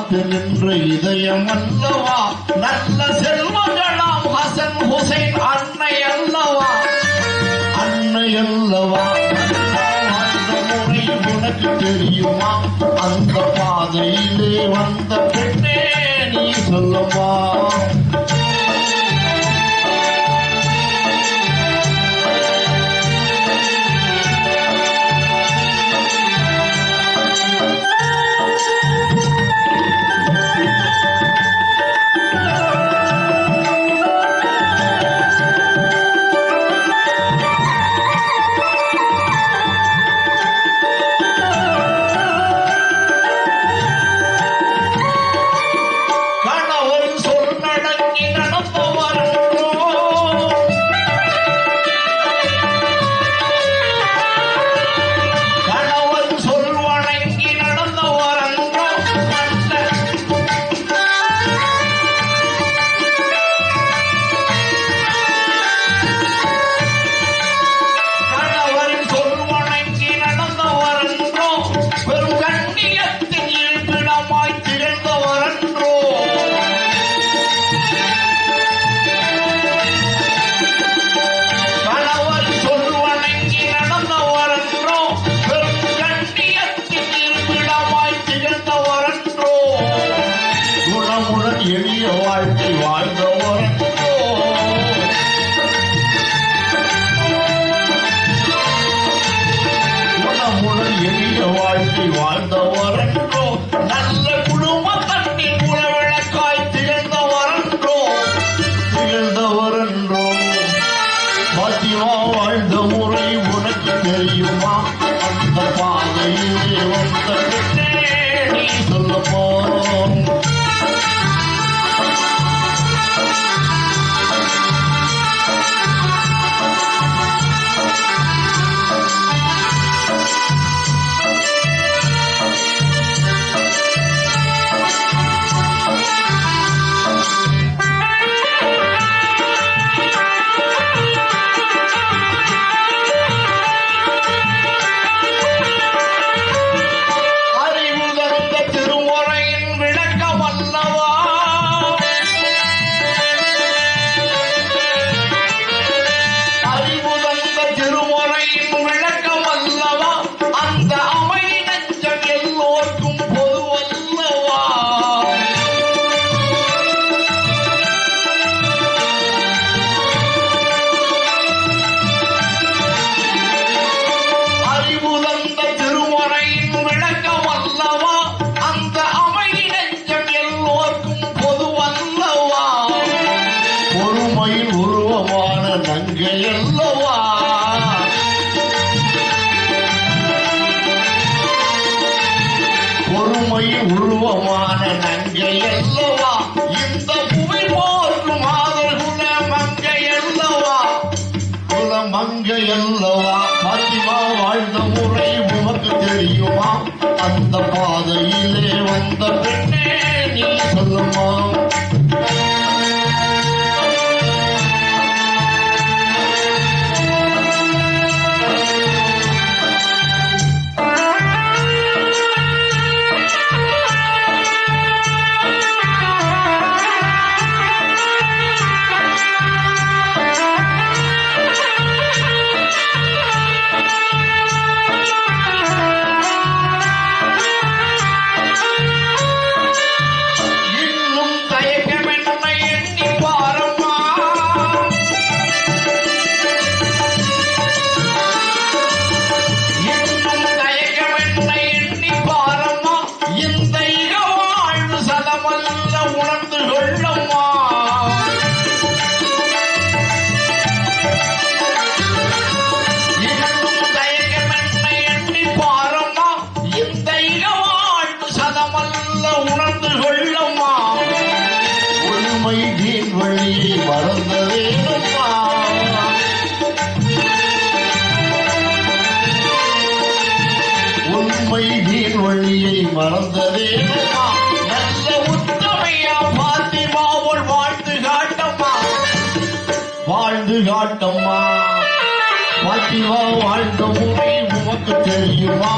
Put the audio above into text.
காத்து நின்ற இதயம் அல்லவா, நல்ல செல்வங்களாம் ஹசன் ஹுசைன் அன்னை அல்லவா, அன்னை அல்லவா. அந்த முறை உனக்கு தெரியுமா, அந்த பாதையிலே வந்த பெண்ணே நீ சொல்லவா. எளிய வாழ்க்கை வாழ்ந்தவரன்றோ, குணமுடன் எளிய வாழ்க்கை வாழ்ந்தவரன்றோ, நல்ல குடும்ப தன்னின் உறவிளக்காய் திகழ்ந்தவரன்றோ, திகழ்ந்தவரன்றோ. பாத்திமா வாழ்ந்த முறை உனக்கு தெரியுமா, அந்த பாதையிலே வந்த பெண்ணே நீ சொல்லப்போ. உருவமான நங்கை அல்லவா, பொறுமை உருவமான நங்கை அல்லவா, இந்த புவி போற்றும் ஆதல் குல மங்கை அல்லவா, குல மங்கை அல்லவா. பாத்திமா வாழ்ந்த முறை உனக்கு தெரியுமா, அந்த பாதையிலே வந்த பெண்ணே நீ சொல்லுமா. வழியை மறந்ததேனம்மா, உண்மை வீண் வழியை மறந்ததேனம்மா. நல்ல உத்தமையா பாத்திமாவோள் வாழ்ந்து காட்டம்மா, வாழ்ந்து காட்டம்மா. பாத்திமா வாழ்ந்த முறை உமக்கு தெரியுமா,